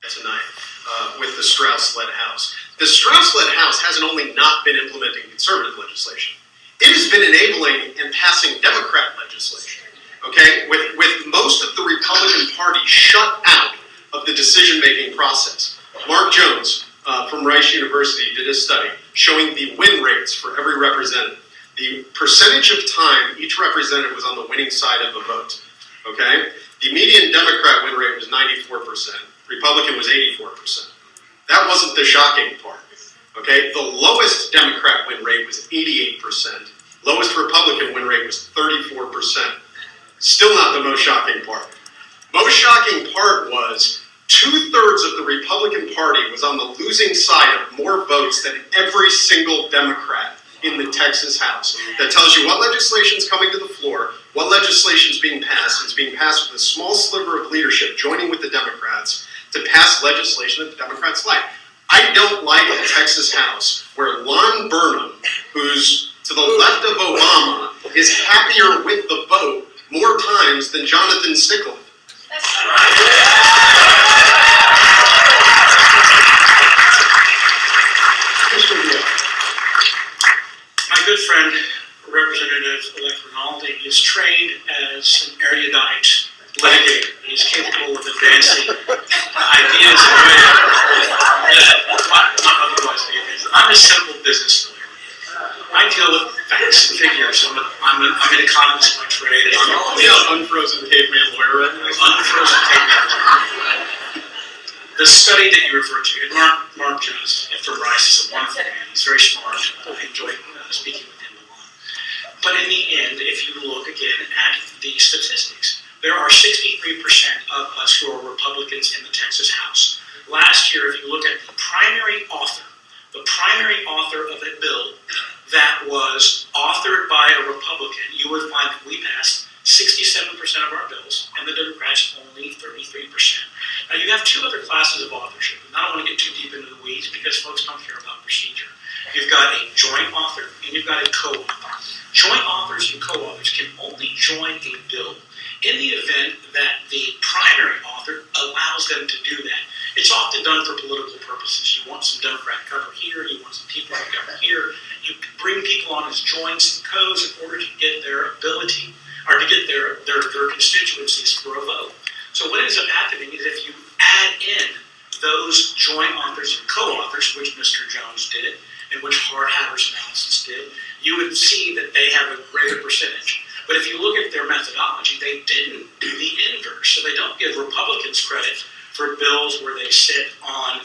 tonight with the Strauss-led House. The Strauss-led House hasn't only not been implementing conservative legislation, it has been enabling and passing Democrat legislation, okay? With most of the Republican Party shut out of the decision-making process. Mark Jones from Rice University did a study showing the win rates for every representative. The percentage of time each representative was on the winning side of a vote, okay? The median Democrat win rate was 94%. Republican was 84%. That wasn't the shocking part, okay? The lowest Democrat win rate was 88%. Lowest Republican win rate was 34%. Still not the most shocking part. Most shocking part was 2/3 of the Republican Party was on the losing side of more votes than every single Democrat in the Texas House. That tells you what legislation is coming to the floor, what legislation is being passed. It's being passed with a small sliver of leadership joining with the Democrats to pass legislation that the Democrats like. I don't like a Texas House where Lon Burnham, who's to the left of Obama, is happier with the vote more times than Jonathan Stickland. My good friend, Representative-elect Renaldi, is trained as an erudite litigator. He's capable of advancing ideas in a way that might not otherwise be advanced. I'm a simple business lawyer. I deal with facts and figures. I'm an economist by trade. I'm Unfrozen caveman lawyer right now. Unfrozen caveman lawyer. The study that you referred to, and Mark Jones from Rice is a wonderful man. He's very smart. I enjoy speaking with him a lot. But in the end, if you look again at the statistics, there are 63% of us who are Republicans in the Texas House. Last year, if you look at the primary author of a bill that was authored by a Republican, you would find that we passed 67% of our bills, and the Democrats only 33%. Now, you have two other classes of authorship, and I don't want to get too deep into the weeds because folks don't care about procedure. You've got a joint author, and you've got a co-author. Joint authors and co-authors can only join a bill in the event that the primary author allows them to do that. It's often done for political purposes. You want some Democrat cover here, you want some people to cover here. You bring people on as joints and co's in order to get their ability, or to get their constituencies for a vote. So what ends up happening is if you add in those joint authors and co-authors, which Mr. Jones did, and which Hard Hatter's analysis did, you would see that they have a greater percentage. But if you look at their methodology, they didn't do the inverse. So they don't give Republicans credit for bills where they sit on,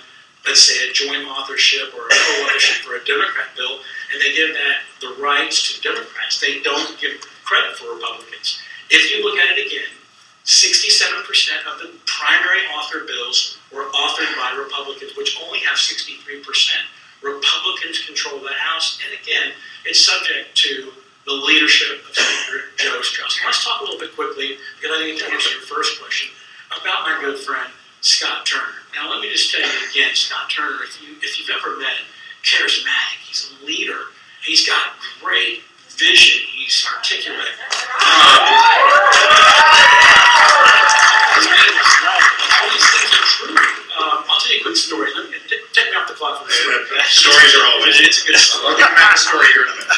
let's say, a joint authorship or a co-authorship for a Democrat bill, and they give that the rights to Democrats. They don't give credit for Republicans. If you look at it again, 67% of the primary author bills were authored by Republicans, which only have 63%. Republicans control the House, and again, it's subject to the leadership of Senator Joe Strauss. Let's talk a little bit quickly, because I didn't answer your first question, about my good friend, Scott Turner. Now, let me just tell you again, Scott Turner, if you've ever met him, charismatic, he's a leader, he's got great vision, he's articulate. These things are true. I'll tell you a quick story. Take me off the clock for a minute. Stories are always. It's a good story. I'll give Matt a story here in a minute.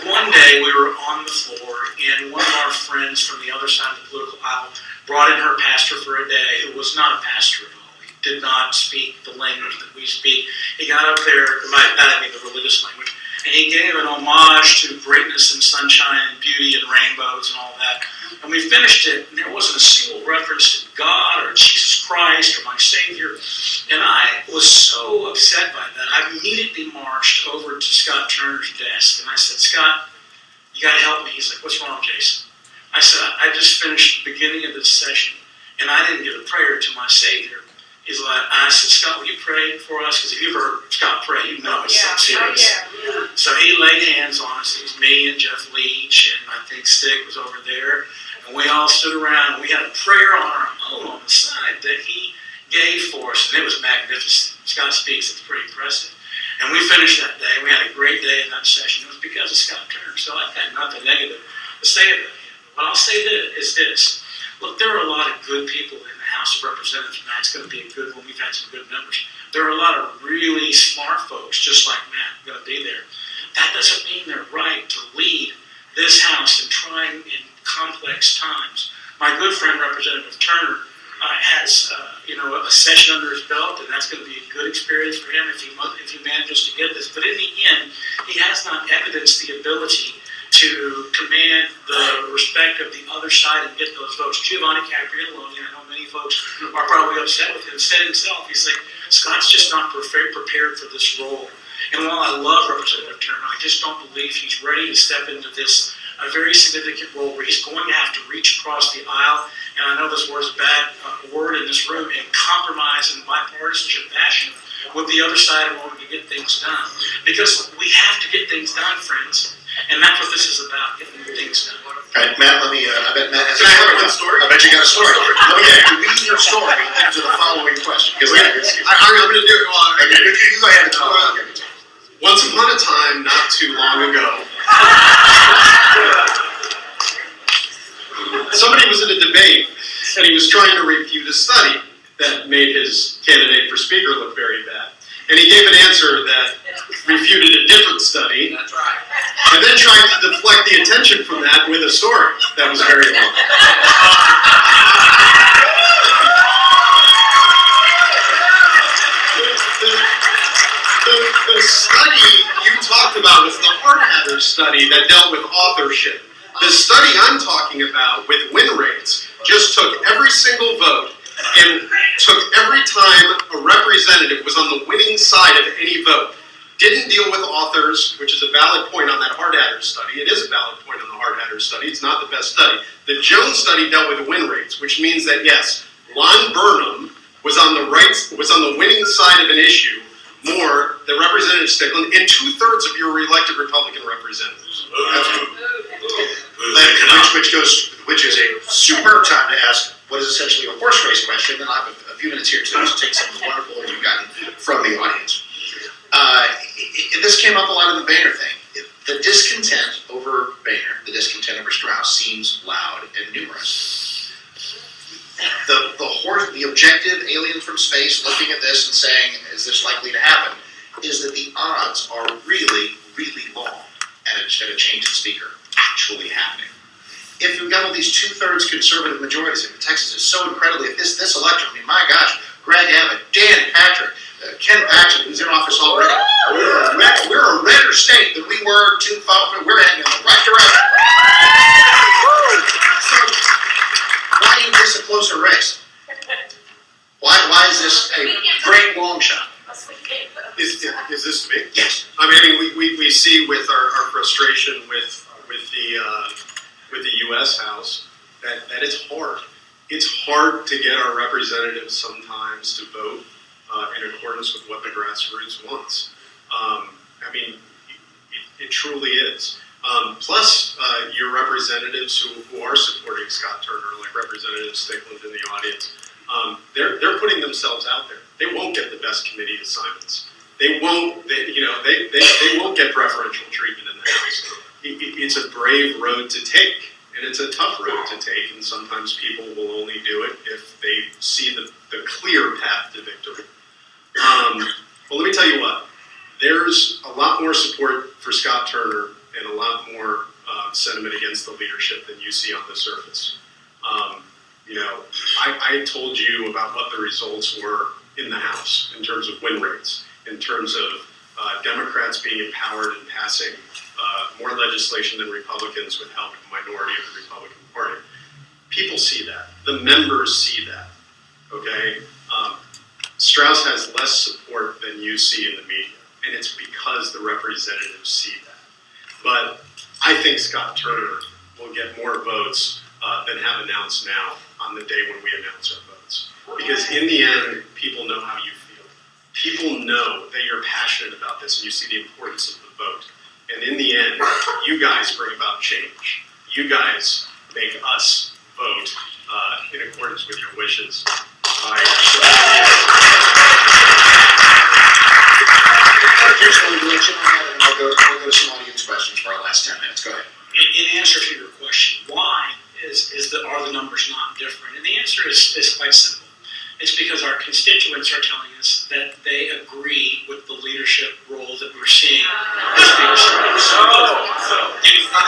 One day we were on the floor, and one of our friends from the other side of the political aisle brought in her pastor for a day, who was not a pastor at all. He did not speak the language that we speak. He got up there, the religious language, and he gave an homage to greatness and sunshine and beauty and rainbows and all that. And we finished it, and there wasn't a single reference to God or Jesus Christ or my Savior. And I was so upset by that. I immediately marched over to Scott Turner's desk, and I said, Scott, you got to help me. He's like, what's wrong, Jason? I said, I just finished the beginning of this session, and I didn't give a prayer to my Savior. He's like, I said, Scott, will you pray for us? Because if you've heard Scott pray, you know it's so serious. Yeah. So he laid hands on us. It was me and Jeff Leach, and I think Stick was over there. And we all stood around, and we had a prayer on our own on the side that he gave for us, and it was magnificent. Scott speaks, it's pretty impressive. And we finished that day. We had a great day in that session. It was because of Scott Turner. So I've got nothing negative to say about him. What I'll say is this. Look, there are a lot of good people in the House of Representatives. Matt's going to be a good one. We've had some good members. There are a lot of really smart folks, just like Matt, going to be there. That doesn't mean they're right to lead this House in trying in complex times. My good friend, Representative Turner, has a session under his belt, and that's going to be a good experience for him if he manages to get this. But in the end, he has not evidenced the ability to command the respect of the other side and get those votes. Giovanni Capriolo, I know many folks are probably upset with him, said himself, he's like, Scott's just not prepared for this role. And while I love Representative Turner, I just don't believe he's ready to step into this a very significant role where he's going to have to reach across the aisle, and I know this word's a bad word in this room, and compromise in bipartisanship fashion with the other side in order to get things done. Because we have to get things done, friends. And that's what this is about, getting things done. Okay, Matt, I bet Matt has Can I have a story? I bet you got a story. Let me weave your story into the following question. Because I'm going to do it. you go ahead and I'll give it to you. Once upon a time, not too long ago, somebody was in a debate, and he was trying to refute a study that made his candidate for speaker look very bad. And he gave an answer that refuted a different study. That's right. And then tried to deflect the attention from that with a story that was very long. The study you talked about was the Hardhatter study that dealt with authorship. The study I'm talking about with win rates just took every single vote and took every time a representative was on the winning side of any vote. Didn't deal with authors, which is a valid point on that Hardhatter study. It is a valid point on the Hardhatter study. It's not the best study. The Jones study dealt with win rates, which means that yes, Lon Burnham was on the winning side of an issue more than Representative Stickland and 2/3 of your elected Republican representatives. Which is a superb time to ask what is essentially a horse race question, and I have a few minutes here to take some of the wonderful that you've gotten from the audience. This came up a lot in the Boehner thing. The discontent over Boehner, the discontent over Strauss, seems loud and numerous. The objective alien from space looking at this and saying, is this likely to happen, is that the odds are really, really long at a change in speaker actually happening. If you've got all these 2/3 conservative majorities, if Texas is so incredibly, if this election, I mean, my gosh, Greg Abbott, Dan Patrick, Ken Paxton, who's in office already, we're a redder state than we were 2 5. We're heading in the right direction. So, why is this a closer race? Why is this a great long shot? Is this me? Yes. I mean, we see with our frustration with the U.S. House that it's hard. It's hard to get our representatives sometimes to vote in accordance with what the grassroots wants. I mean, it truly is. Plus, your representatives who are supporting Scott Turner, like Representative Stickland in the audience, they're putting themselves out there. They won't get the best committee assignments. They won't. They won't get preferential treatment in the House. It's a brave road to take, and it's a tough road to take. And sometimes people will only do it if they see the clear path to victory. Well, let me tell you what. There's a lot more support for Scott Turner and a lot more sentiment against the leadership than you see on the surface. I told you about what the results were in the House in terms of win rates, in terms of Democrats being empowered and passing more legislation than Republicans with help of the minority of the Republican Party. People see that. The members see that. Okay? Strauss has less support than you see in the media, and it's because the representatives see that. But I think Scott Turner will get more votes than have announced now on the day when we announce our votes. Because in the end, people know how you feel. People know that you're passionate about this and you see the importance of the vote. And in the end, you guys bring about change. You guys make us vote in accordance with your wishes. Here's one religion on that, and we'll go to some audience questions for our last 10 minutes. Go ahead. In answer to your question, why are the numbers not different? because our constituents are telling us that they agree with the leadership role that we're seeing as being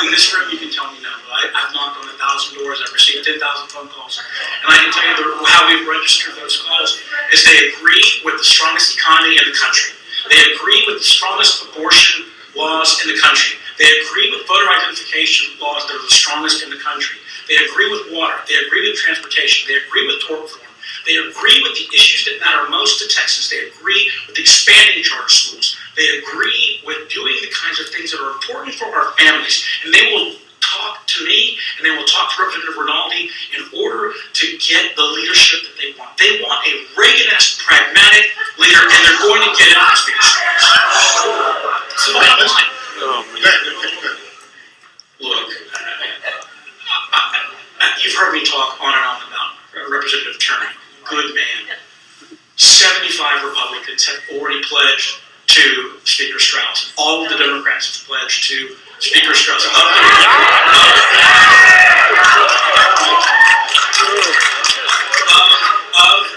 in this room. You can tell me no. I've knocked on 1,000 doors. I've received 10,000 phone calls, and I can tell you how we've registered those calls is they agree with the strongest economy in the country. They agree with the strongest abortion laws in the country. They agree with voter identification laws that are the strongest in the country. They agree with water. They agree with transportation. They agree with tort reform. They agree with the issues that matter most to Texans. They agree with expanding charter schools. They agree with doing the kinds of things that are important for our families. And they will talk to me, and they will talk to Representative Renaldi in order to get the leadership that they want. They want a Reagan-esque, pragmatic leader, and they're going to get it on speaker. So the bottom line. Look, you've heard me talk on and on about Representative Turner. Good man. 75 Republicans have already pledged to Speaker Strauss. All of the Democrats have pledged to Speaker Strauss. Of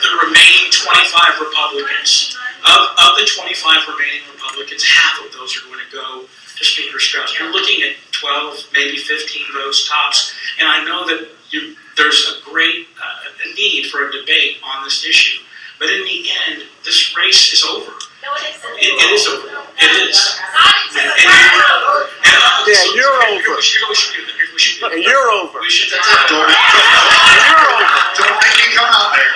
the remaining 25 Republicans, of the 25 remaining Republicans, half of those are going to go to Speaker Strauss. You're looking at 12, maybe 15 votes tops, and I know that there's a great need for a debate on this issue. But in the end, this race is over. No, it isn't. It is over. It is. You're over. Here's what we should do. And you're over. We should. Don't make me come out there.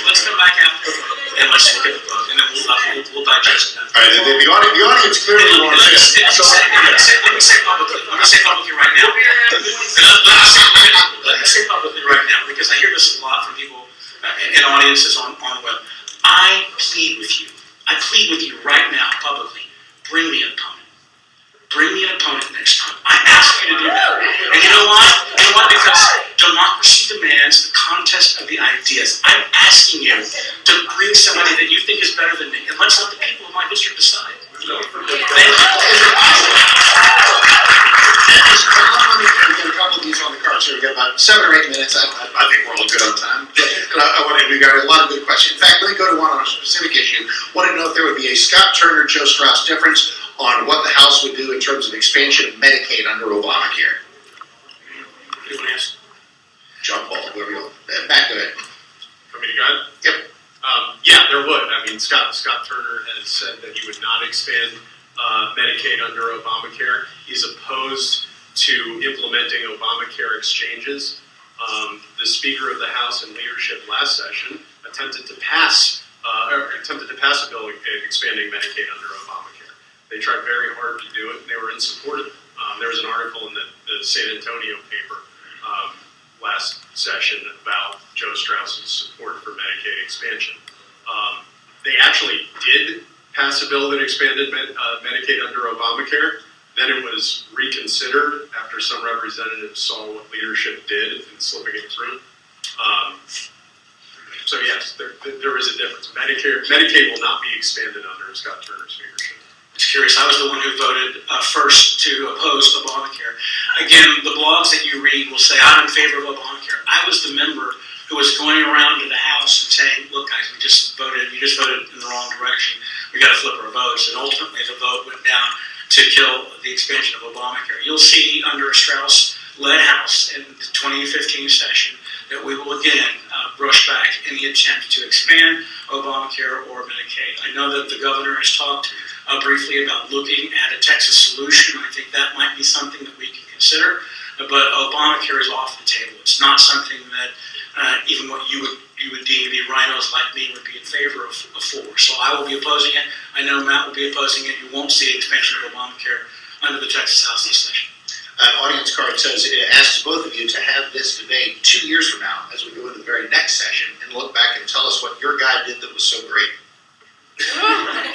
Let's come back after and let's look at the vote, and then we'll digest that. All right, the audience clearly wants it. Let me say publicly right now. Let me say publicly right now, because I hear this a lot from people in audiences on the web. I plead with you right now, publicly, bring me an opponent. Bring me an opponent next time. I ask you to do that. And you know why? Because democracy demands the contest of the ideas. I'm asking you to bring somebody that you think is better than me, and let's let the people of my district decide. Thank you. We got a couple of these on the cards here. We got about 7 or 8 minutes. I think we're all good on time. We got a lot of good questions. In fact, let me go to one on a specific issue. Wanted to know if there would be a Scott Turner, Joe Strauss difference on what the House would do in terms of expansion of Medicaid under Obamacare. Who do you want to ask? John Paul, whoever you want. Back to it. For me to go? Yep. Yeah, there would. I mean, Scott Turner has said that he would not expand Medicaid under Obamacare. He's opposed to implementing Obamacare exchanges. The Speaker of the House and leadership last session attempted to pass a bill expanding Medicaid under Obamacare. They tried very hard to do it, and they were in support of it. There was an article in the San Antonio paper last session about Joe Strauss's support for Medicaid expansion. They actually did pass a bill that expanded Medicaid under Obamacare. Then it was reconsidered after some representatives saw what leadership did in slipping it through. So yes, there is a difference. Medicaid will not be expanded under Scott Turner's leadership. It's curious. I was the one who voted first to oppose Obamacare. Again, the blogs that you read will say, I'm in favor of Obamacare. I was the member who was going around to the House and saying, look guys, you just voted in the wrong direction. We got to flip our votes. And ultimately the vote went down to kill the expansion of Obamacare. You'll see under a Strauss-led House in the 2015 session that we will again brush back any attempt to expand Obamacare or Medicaid. I know that the governor has talked briefly about looking at a Texas solution. I think that might be something that we can consider, but Obamacare is off the table. It's not something that even what you would deem to be rhinos like me would be in favor of for. So I will be opposing it. I know Matt will be opposing it. You won't see expansion of Obamacare under the Texas House this session. An audience card says it asks both of you to have this debate 2 years from now as we go into the very next session and look back and tell us what your guy did that was so great.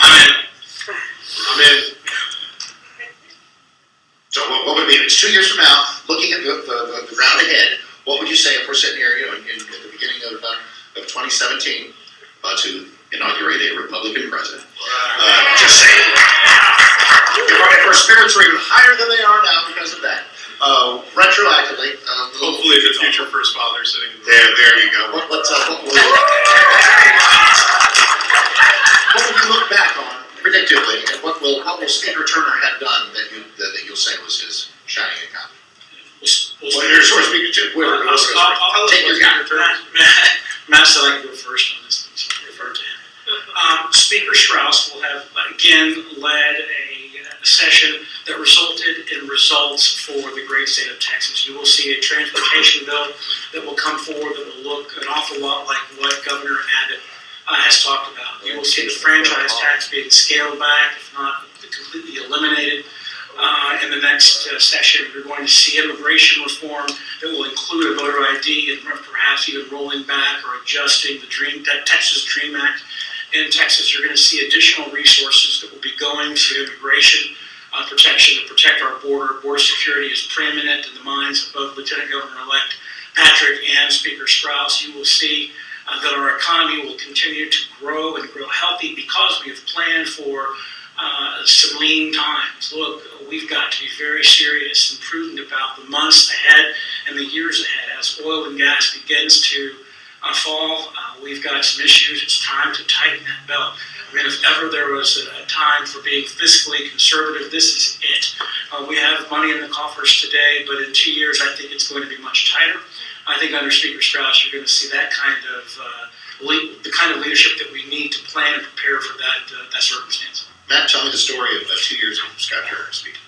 I'm in. So what would it be? It's 2 years from now, looking at the round ahead, what would you say if we're sitting here, in the beginning of 2017, about to inaugurate a Republican president? Just saying. If our spirits are even higher than they are now because of that, Retroactively, Hopefully the future first father sitting in the There you go. What will you look back on predictively, and what will Speaker Turner have done that you'll say was his shining accomplishment? Well, you're sort of speaking to whoever. I'll Take your guy. Matt said I can go first on this, so I'll refer to him. Speaker Strauss will have again led a session that resulted in results for the great state of Texas. You will see a transportation bill that will come forward that will look an awful lot like what Governor Abbott has talked about. You will see the franchise tax being scaled back, if not completely eliminated. In the next session, you're going to see immigration reform that will include a voter ID and perhaps even rolling back or adjusting the Texas Dream Act. In Texas, you're going to see additional resources that will be going to immigration protection to protect our border. Border security is preeminent in the minds of both Lieutenant Governor-elect Patrick and Speaker Strauss. You will see that our economy will continue to grow and grow healthy because we have planned for some lean times. Look, we've got to be very serious and prudent about the months ahead and the years ahead. As oil and gas begins to fall, we've got some issues. It's time to tighten that belt. I mean, if ever there was a time for being fiscally conservative, this is it. We have money in the coffers today, but in 2 years, I think it's going to be much tighter. I think under Speaker Strauss, you're going to see that kind of the kind of leadership that we need to plan and prepare for that circumstance. Matt, tell me the story of 2 years of Scott Turner speaking.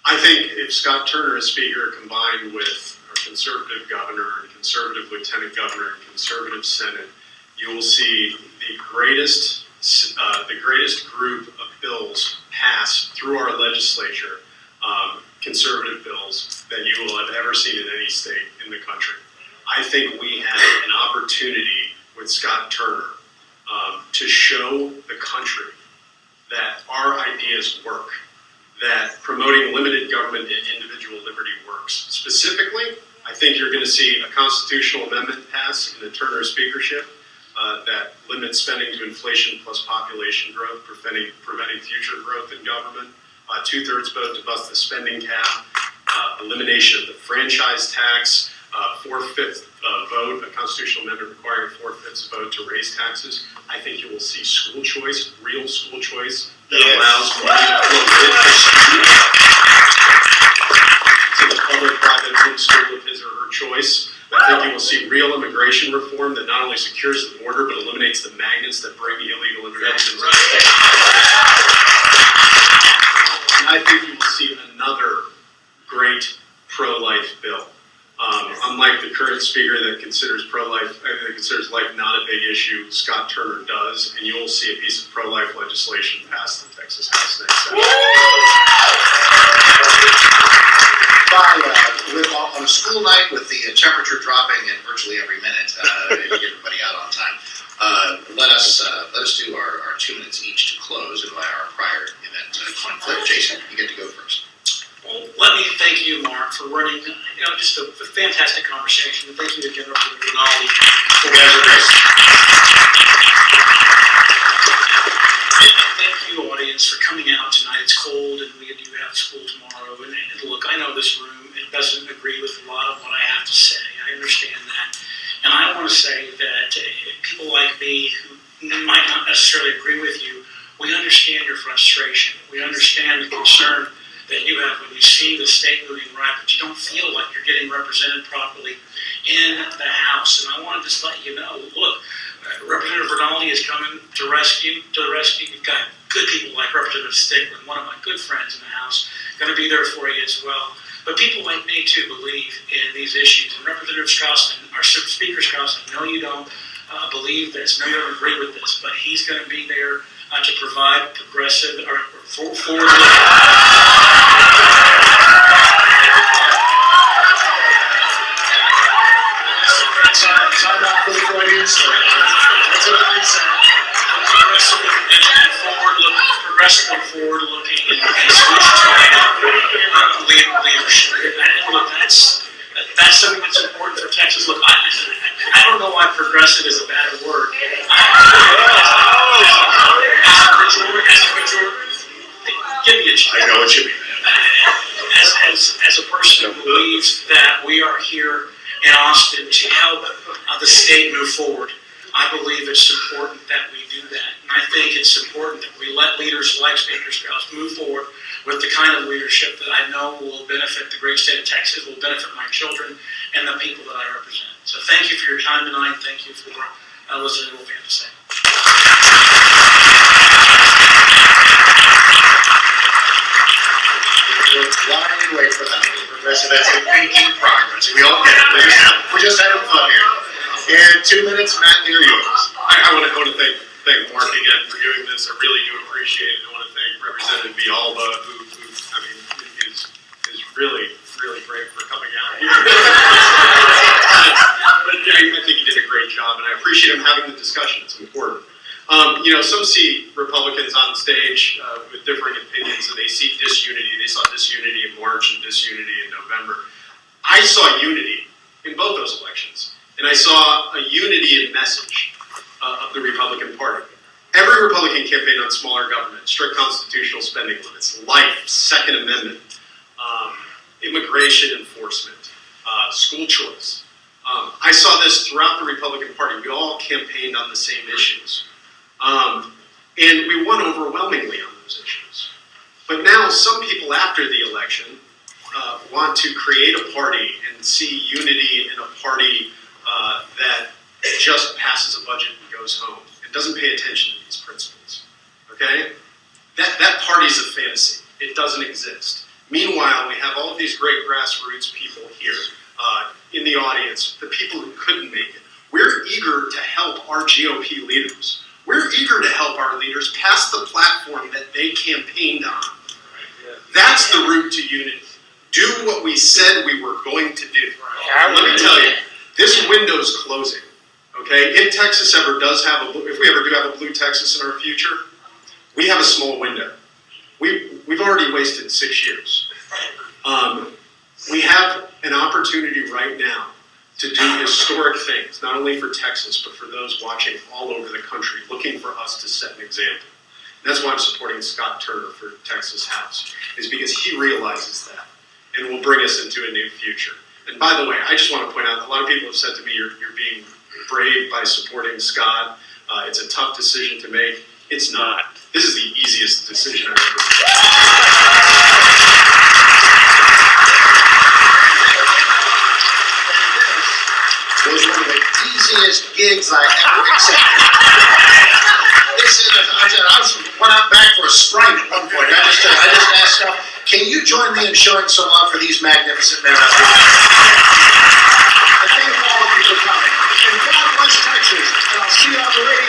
I think if Scott Turner as Speaker combined with our conservative governor and conservative lieutenant governor and conservative Senate, you will see the greatest group of bills pass through our legislature, conservative bills, that you will have ever seen in any state in the country. I think we have an opportunity with Scott Turner to show the country that our ideas work, that promoting limited government and individual liberty works. Specifically, I think you're going to see a constitutional amendment pass in the Turner speakership that limits spending to inflation plus population growth, preventing future growth in government. 2/3 vote to bust the spending cap, elimination of the franchise tax, 4/5 vote, a constitutional amendment requiring 4/5 vote to raise taxes. I think you will see school choice, real school choice, that allows money to the public-private homeschool of his or her choice. I think you will see real immigration reform that not only secures the border, but eliminates the magnets that bring illegal immigrants into the state. And I think you will see another great pro-life bill. Unlike the current speaker that considers life not a big issue, Scott Turner does, and you will see a piece of pro-life legislation pass the Texas House next session. On a school night with the temperature dropping in virtually every minute, to get everybody out on time, let us do our 2 minutes each to close and by our prior event conflict. Jason, you get to go first. Well, let me thank you, Mark, for running, just a fantastic conversation. And thank you again, RERvideo-Renaldi. Thank you, audience, for coming out tonight. It's cold, and we do have school tomorrow. And look, I know this room doesn't agree with a lot of what I have to say. I understand that. And I want to say that people like me who might not necessarily agree with you, we understand your frustration. We understand the concern that you have when you see the state moving right, but you don't feel like you're getting represented properly in the House. And I want to just let you know, look, Representative Rinaldi is coming to the rescue. We've got good people like Representative Stickland, one of my good friends in the House, going to be there for you as well. But people like me, too, believe in these issues. And Representative Strauss, our Speaker Strauss, I know you don't believe this, I know you don't agree with this, but he's going to be there to provide progressive or forward. Time out for the Freudians. That's what I said. Progressive and forward-looking and solution-oriented leadership. And look, that's something that's important for Texas. Look, I don't know why progressive is a bad word. As a majority, give me a chance. I know what you mean. As as a person who believes that we are here in Austin to help the state move forward, I believe it's important that we do that. And I think it's important that we let leaders like Speaker Strauss move forward with the kind of leadership that I know will benefit the great state of Texas, will benefit my children and the people that I represent. So thank you for your time tonight. Thank you for listening to what we have to say. We're lying in wait for that. That's a thinking progress. We all get it. We're just having fun here. And 2 minutes, Matt, they're yours. I want to thank Mark again for doing this. I really do appreciate it. I want to thank Representative Villaba, who I mean, is really great for coming out here. But I think he did a great job, and I appreciate him having the discussion. It's important. Some see Republicans on stage with differing opinions, and they see disunity. They saw disunity in March and disunity in November. I saw unity in both those elections, and I saw a unity in message of the Republican Party. Every Republican campaigned on smaller government, strict constitutional spending limits, life, Second Amendment, immigration enforcement, school choice. I saw this throughout the Republican Party. We all campaigned on the same issues. And we won overwhelmingly on those issues. But now some people after the election want to create a party and see unity in a party that just passes a budget and goes home and doesn't pay attention to these principles. Okay? That party's a fantasy. It doesn't exist. Meanwhile, we have all of these great grassroots people here in the audience, the people who couldn't make it. We're eager to help our GOP leaders. We're eager to help our leaders pass the platform that they campaigned on. That's the route to unity. Do what we said we were going to do. And let me tell you, this window's closing. Okay? If Texas ever does have if we ever do have a blue Texas in our future, we have a small window. We've already wasted 6 years. We have an opportunity right now to do historic things, not only for Texas, but for those watching all over the country, looking for us to set an example. And that's why I'm supporting Scott Turner for Texas House, is because he realizes that and will bring us into a new future. And by the way, I just want to point out, a lot of people have said to me, you're being brave by supporting Scott. It's a tough decision to make. It's not. This is the easiest decision I've ever made. Was one of the easiest gigs I ever accepted. When I'm back for a strike at one point, I just asked her, can you join me in showing some love for these magnificent men up here? And thank all of you for coming. And God bless Texas. And I'll see you on the radio.